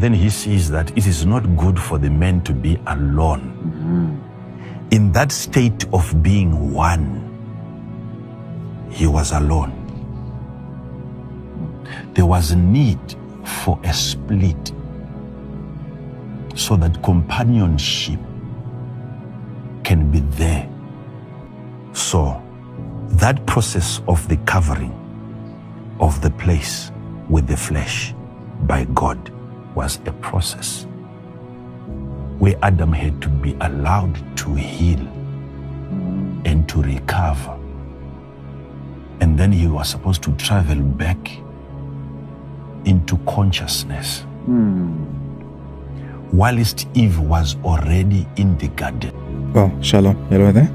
then he sees that it is not good for the man to be alone. In that state of being one, he was alone. There was a need for a split so that companionship can be there. So that process of the covering of the place with the flesh by God was a process where Adam had to be allowed to heal and to recover. And then he was supposed to travel back into consciousness. Whilst Eve was already in the garden. Well, shalom, hello there.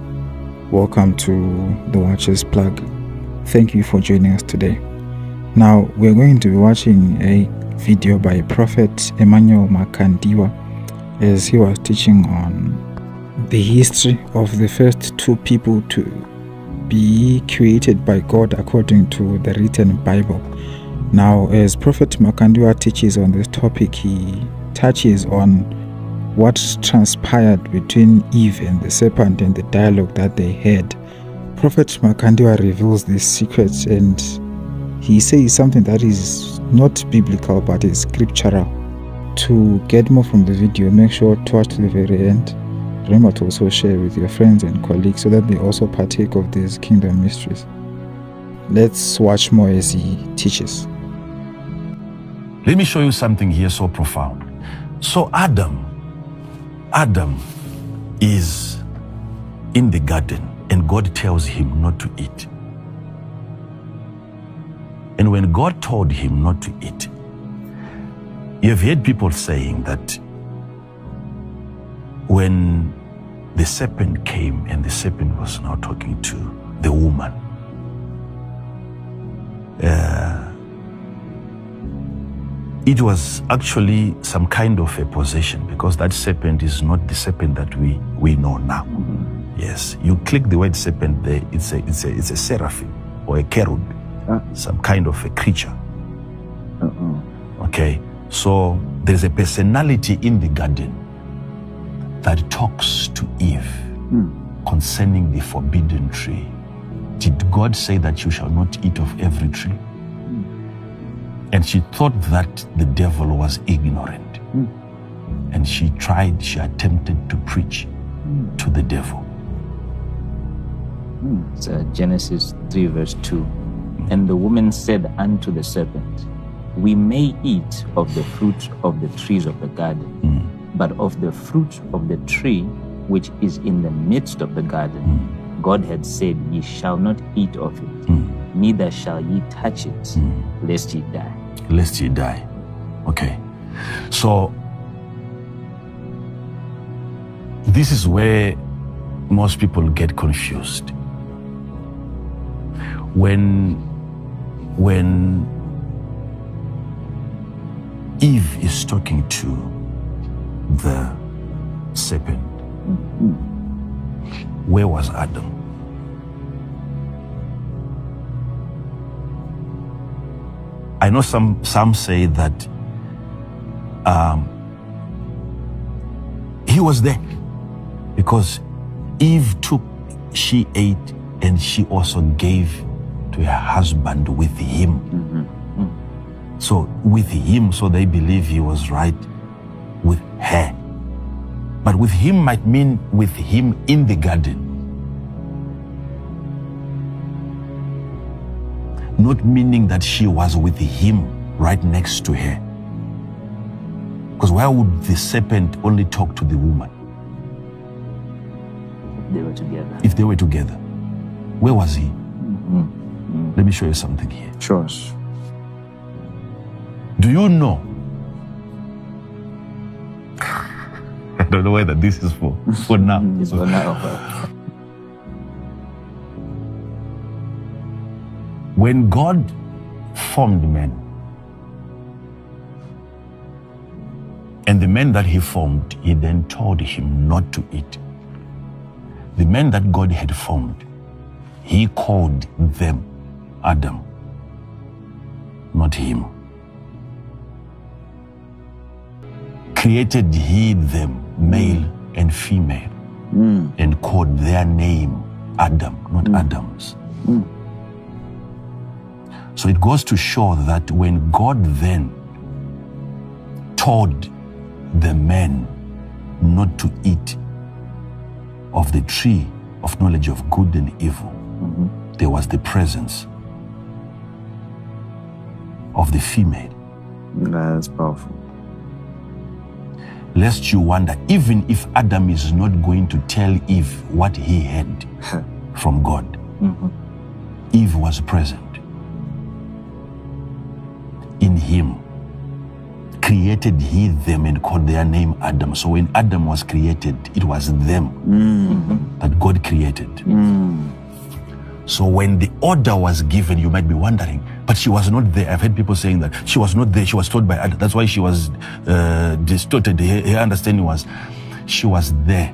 Welcome to the Watcher's Plug. Thank you for joining us today. Now, we're going to be watching a video by Prophet Emmanuel Makandiwa as he was teaching on the history of the first two people to be created by God according to the written Bible. Now, as Prophet Makandiwa teaches on this topic, he touches on what transpired between Eve and the serpent and the dialogue that they had. Prophet Makandiwa reveals these secrets, and he says something that is not biblical but is scriptural. To get more from the video, make sure to watch to the very end. Remember to also share with your friends and colleagues so that they also partake of these kingdom mysteries. Let's watch more as he teaches. Let me show you something here so profound. So Adam is in the garden and God tells him not to eat. And when God told him not to eat, you've heard people saying that when the serpent came and the serpent was now talking to the woman, it was actually some kind of a possession, because that serpent is not the serpent that we know now. Yes, you click the word serpent there, it's a seraphim or a cherub, some kind of a creature. Okay, so there's a personality in the garden that talks to Eve concerning the forbidden tree. Did God say that you shall not eat of every tree? And she thought that the devil was ignorant. And she attempted to preach to the devil. It's Genesis 3 verse 2. And the woman said unto the serpent, we may eat of the fruit of the trees of the garden, but of the fruit of the tree which is in the midst of the garden, God had said, ye shall not eat of it, neither shall ye touch it, lest ye die. Lest ye die. Okay. So this is where most people get confused. When Eve is talking to the serpent, where was Adam? I know some say that he was there because she ate and she also gave to her husband with him. So with him, so they believe he was right with her. But with him might mean with him in the garden. Not meaning that she was with him right next to her. Because why would the serpent only talk to the woman? They were together. If they were together. Where was he? Let me show you something here. Sure. Do you know? I don't know whether this is for now. It's for now. When God formed man, and the man that he formed, he then told him not to eat. The man that God had formed, he called them Adam, not him. created he them, male and female, and called their name Adam, not Adams. So it goes to show that when God then told the men not to eat of the tree of knowledge of good and evil, there was the presence of the female. That's powerful. Lest you wonder, even if Adam is not going to tell Eve what he had from God, Eve was present in him. Created he them and called their name Adam. So when Adam was created, it was them that God created. So when the order was given, you might be wondering, but she was not there. I've heard people saying that she was not there. She was told by Adam. That's why she was distorted. Her understanding was she was there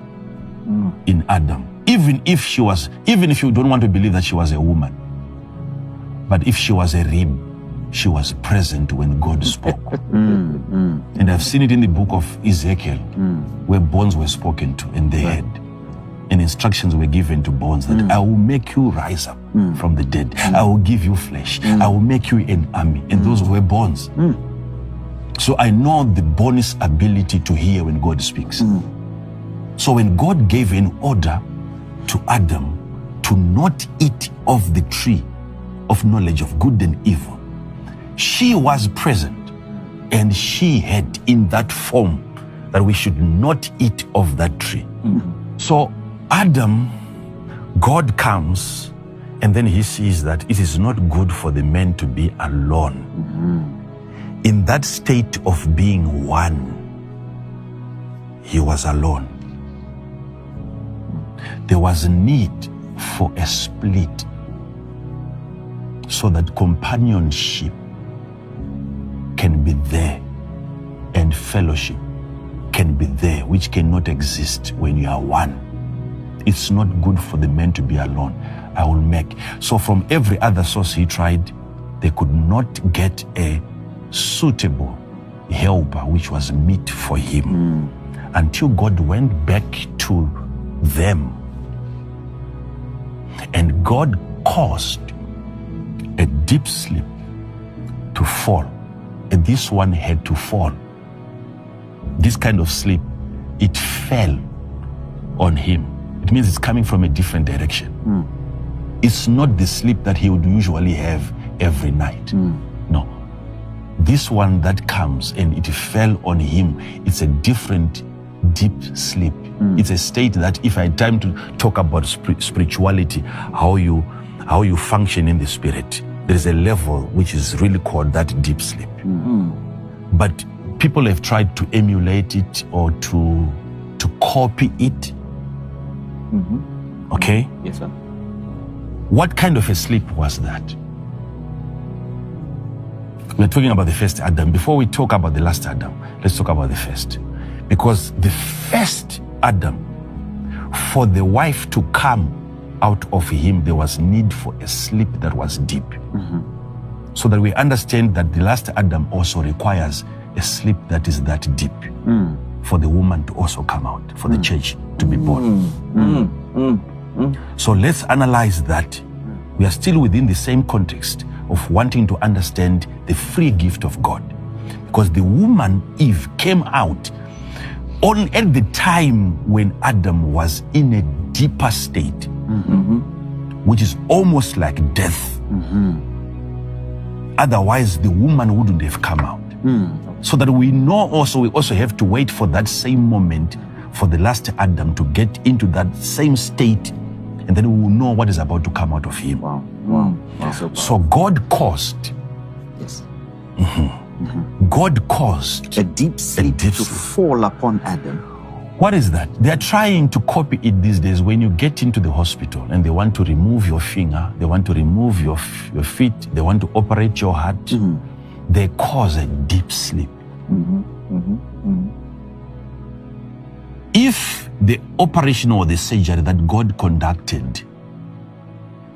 in Adam. Even if you don't want to believe that she was a woman, but if she was a rib, she was present when God spoke. And I've seen it in the book of Ezekiel, where bones were spoken to and they heard. And instructions were given to bones that I will make you rise up from the dead. I will give you flesh. I will make you an army. And those were bones. So I know the bone's ability to hear when God speaks. So when God gave an order to Adam to not eat of the tree of knowledge of good and evil, she was present and she had in that form that we should not eat of that tree. So Adam, God comes and then he sees that it is not good for the man to be alone. In that state of being one, he was alone. There was a need for a split so that companionship can be there and fellowship can be there, which cannot exist when you are one. It's not good for the man to be alone. I will make. So from every other source he tried, they could not get a suitable helper which was meet for him until God went back to them. And God caused a deep sleep to fall. And this one had to fall. This kind of sleep, it fell on him. It means it's coming from a different direction. It's not the sleep that he would usually have every night. No. This one that comes and it fell on him, it's a different deep sleep. It's a state that if I had time to talk about spirituality, how you function in the spirit, there is a level which is really called that deep sleep. But people have tried to emulate it or to copy it. Okay? Yes, sir. What kind of a sleep was that? We're talking about the first Adam. Before we talk about the last Adam, let's talk about the first. Because the first Adam, for the wife to come out of him, there was need for a sleep that was deep. So that we understand that the last Adam also requires a sleep that is that deep for the woman to also come out, for the church to be born. So let's analyze that. We are still within the same context of wanting to understand the free gift of God. Because the woman, Eve, came out at the time when Adam was in a deeper state, which is almost like death. Otherwise, the woman wouldn't have come out. So that we know also, we also have to wait for that same moment for the last Adam to get into that same state, and then we will know what is about to come out of him. So God caused. Yes. God caused A deep sleep to fall upon Adam. What is that? They are trying to copy it these days. When you get into the hospital and they want to remove your finger, they want to remove your feet, they want to operate your heart, they cause a deep sleep. If the operation or the surgery that God conducted,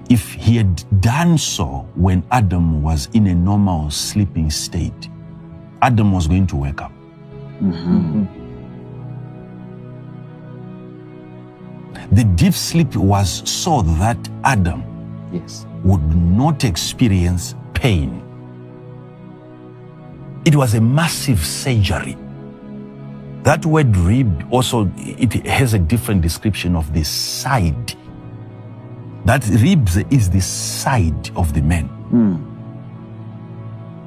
if he had done so when Adam was in a normal sleeping state, Adam was going to wake up. The deep sleep was so that Adam Yes. would not experience pain. It was a massive surgery. That word rib also, it has a different description of the side. That ribs is the side of the man.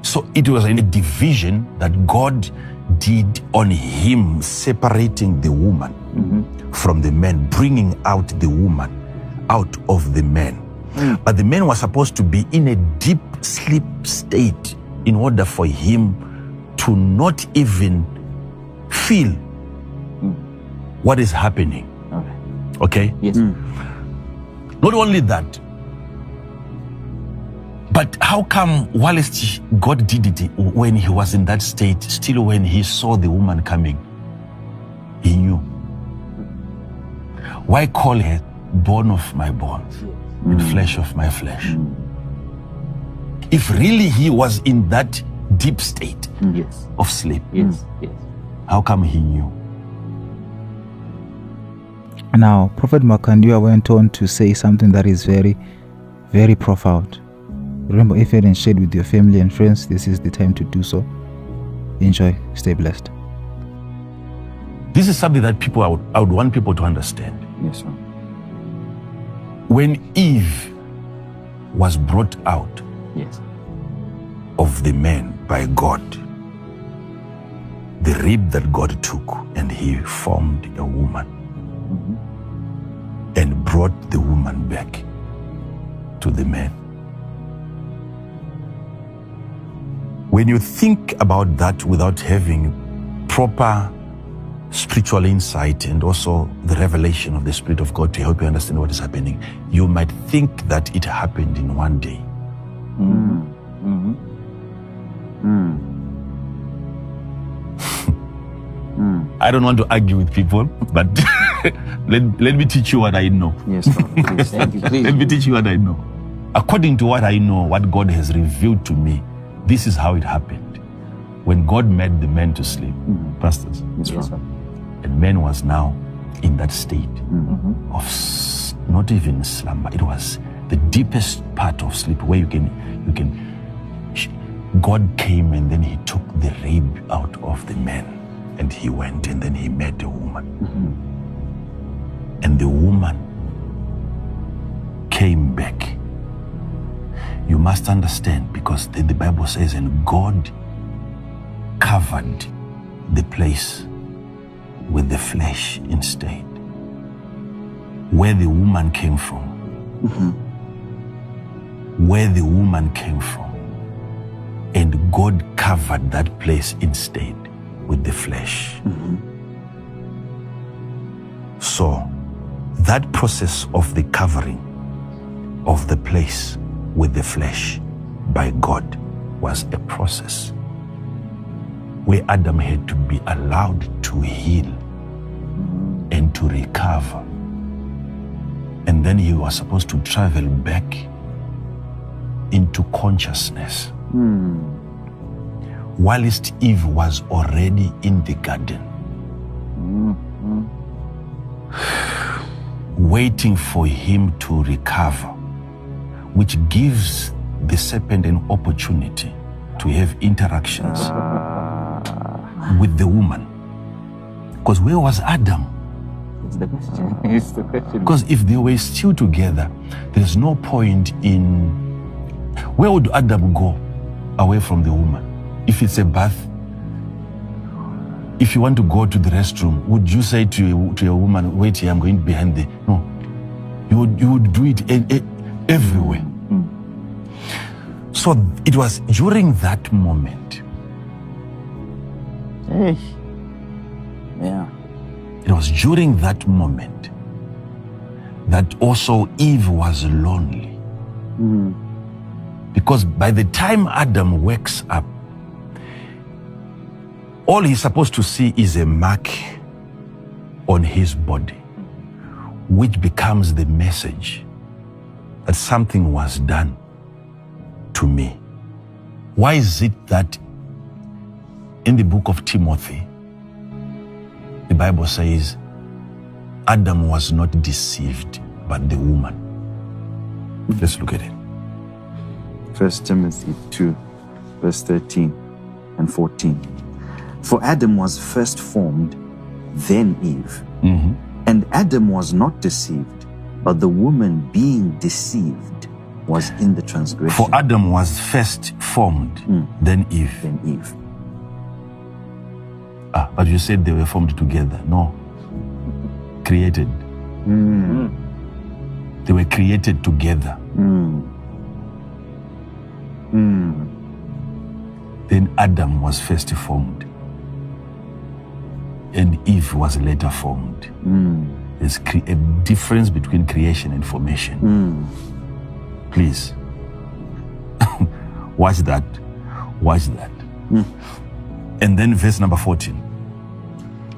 So it was a division that God did on him, separating the woman from the man, bringing out the woman out of the man. But the man was supposed to be in a deep sleep state in order for him to not even feel what is happening. Okay? Yes. Not only that, but how come whilst God did it when he was in that state, still when he saw the woman coming, he knew? Why call her bone of my bones and flesh of my flesh? If really he was in that deep state Yes. of sleep, Yes. Yes. how come he knew? Now, Prophet Makandiwa went on to say something that is very, very profound. Remember, if you hadn't shared with your family and friends, this is the time to do so. Enjoy. Stay blessed. This is something that I would want people to understand. Yes, sir. When Eve was brought out Yes. of the man by God, the rib that God took and he formed a woman and brought the woman back to the man. When you think about that without having proper spiritual insight and also the revelation of the Spirit of God to help you understand what is happening, you might think that it happened in one day. I don't want to argue with people, but let me teach you what I know. Yes, sir. Please. Thank you. Please. Let me teach you what I know. According to what I know, what God has revealed to me, this is how it happened. When God made the man to sleep, pastors, Yes, sir. and man was now in that state of not even slumber. It was the deepest part of sleep where God came and then he took the rib out of the man and he went and then he met a woman. And the woman came back. You must understand, because the Bible says, and God covered the place with the flesh instead. Where the woman came from. Where the woman came from. And God covered that place instead with the flesh. So, that process of the covering of the place with the flesh by God was a process where Adam had to be allowed to heal and to recover. And then he was supposed to travel back into consciousness. Whilst Eve was already in the garden, waiting for him to recover, which gives the serpent an opportunity to have interactions with the woman. Because where was Adam? It's the question. It's the question. Because if they were still together, there's no point in... Where would Adam go away from the woman? If it's a bath, if you want to go to the restroom, would you say to your woman, wait here, I'm going behind the... No. You would do it everywhere. So it was during that moment. Hey. Yeah. It was during that moment that also Eve was lonely. Because by the time Adam wakes up, all he's supposed to see is a mark on his body, which becomes the message that something was done to me. Why is it that in the book of Timothy, Bible says Adam was not deceived, but the woman. Let's look at it. 1 Timothy 2, verse 13 and 14. For Adam was first formed, then Eve. And Adam was not deceived, but the woman being deceived was in the transgression. For Adam was first formed, then Eve. Then Eve. But you said they were formed together. No. Created. They were created together. Then Adam was first formed, and Eve was later formed. There's a difference between creation and formation. Please. Watch that. Watch that. And then verse number 14.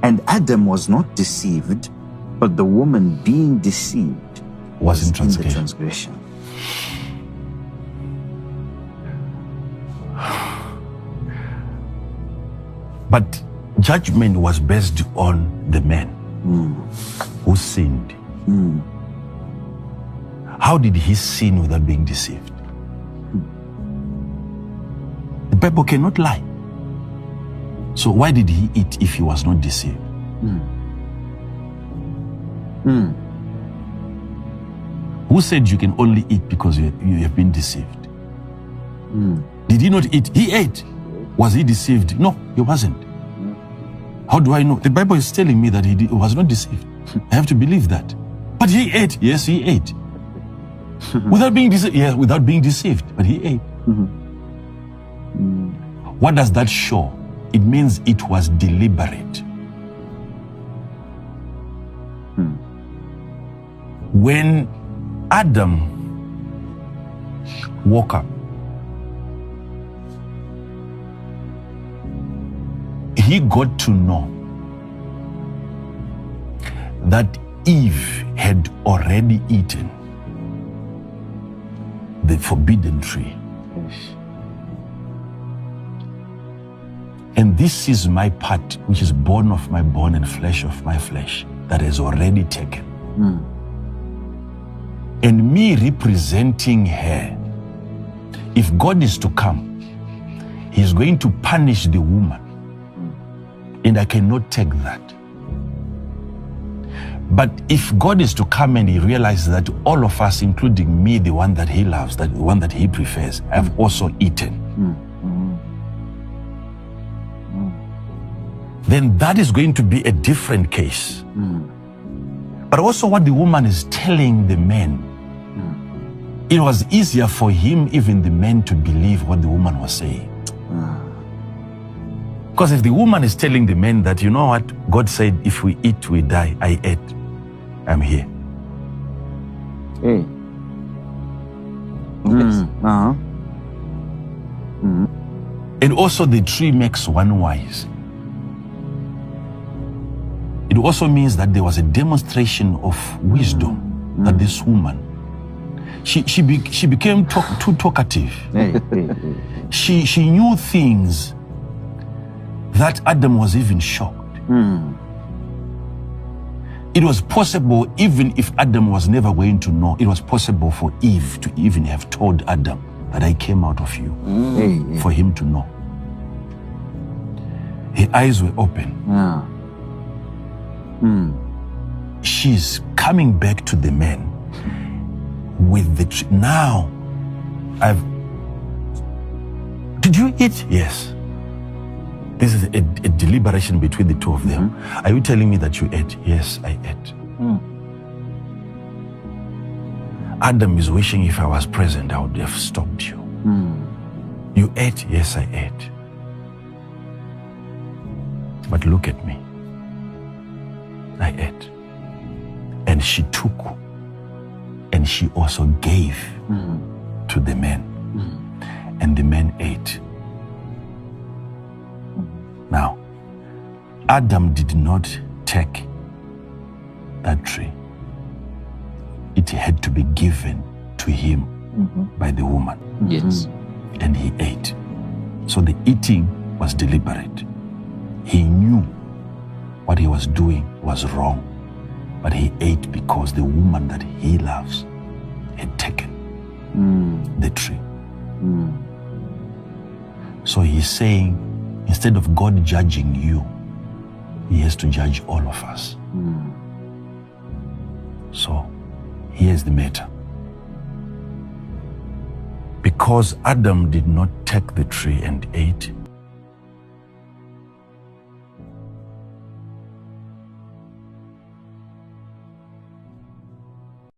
And Adam was not deceived, but the woman being deceived Was in the transgression. transgression. But judgment was based on the man who sinned. How did he sin without being deceived? The Bible cannot lie. So why did he eat if he was not deceived? Who said you can only eat because you have been deceived? Did he not eat? He ate. Was he deceived? No, he wasn't. How do I know? The Bible is telling me that he was not deceived. I have to believe that. But he ate. Yes, he ate. Without being deceived. Yeah, without being deceived. But he ate. What does that show? It means it was deliberate. When Adam woke up, he got to know that Eve had already eaten the forbidden tree. And this is my part, which is bone of my bone and flesh of my flesh, that is already taken. And me representing her, if God is to come, he's going to punish the woman. And I cannot take that. But if God is to come and he realizes that all of us, including me, the one that he loves, that the one that he prefers, have also eaten, then that is going to be a different case. But also what the woman is telling the man, it was easier for him, even the man, to believe what the woman was saying. Because if the woman is telling the man that, you know what, God said, if we eat, we die. I ate. I'm here. Hey. Yes. And also the tree makes one wise. It also means that there was a demonstration of wisdom that this woman, she became too talkative. She knew things that Adam was even shocked. It was possible, even if Adam was never going to know, it was possible for Eve to even have told Adam that I came out of you, for him to know. Her eyes were open. She's coming back to the man with the tree. Now, did you eat? Yes. This is a deliberation between the two of them. Are you telling me that you ate? Yes, I ate. Adam is wishing if I was present, I would have stopped you. You ate? Yes, I ate. But look at me. I ate. And she took, and she also gave to the man. And the man ate. Now, Adam did not take that tree. It had to be given to him by the woman. Yes. And he ate. So the eating was deliberate. He knew what he was was doing was wrong, but he ate because the woman that he loves had taken the tree. So he's saying, instead of God judging you, he has to judge all of us. So here's the matter. Because Adam did not take the tree and ate,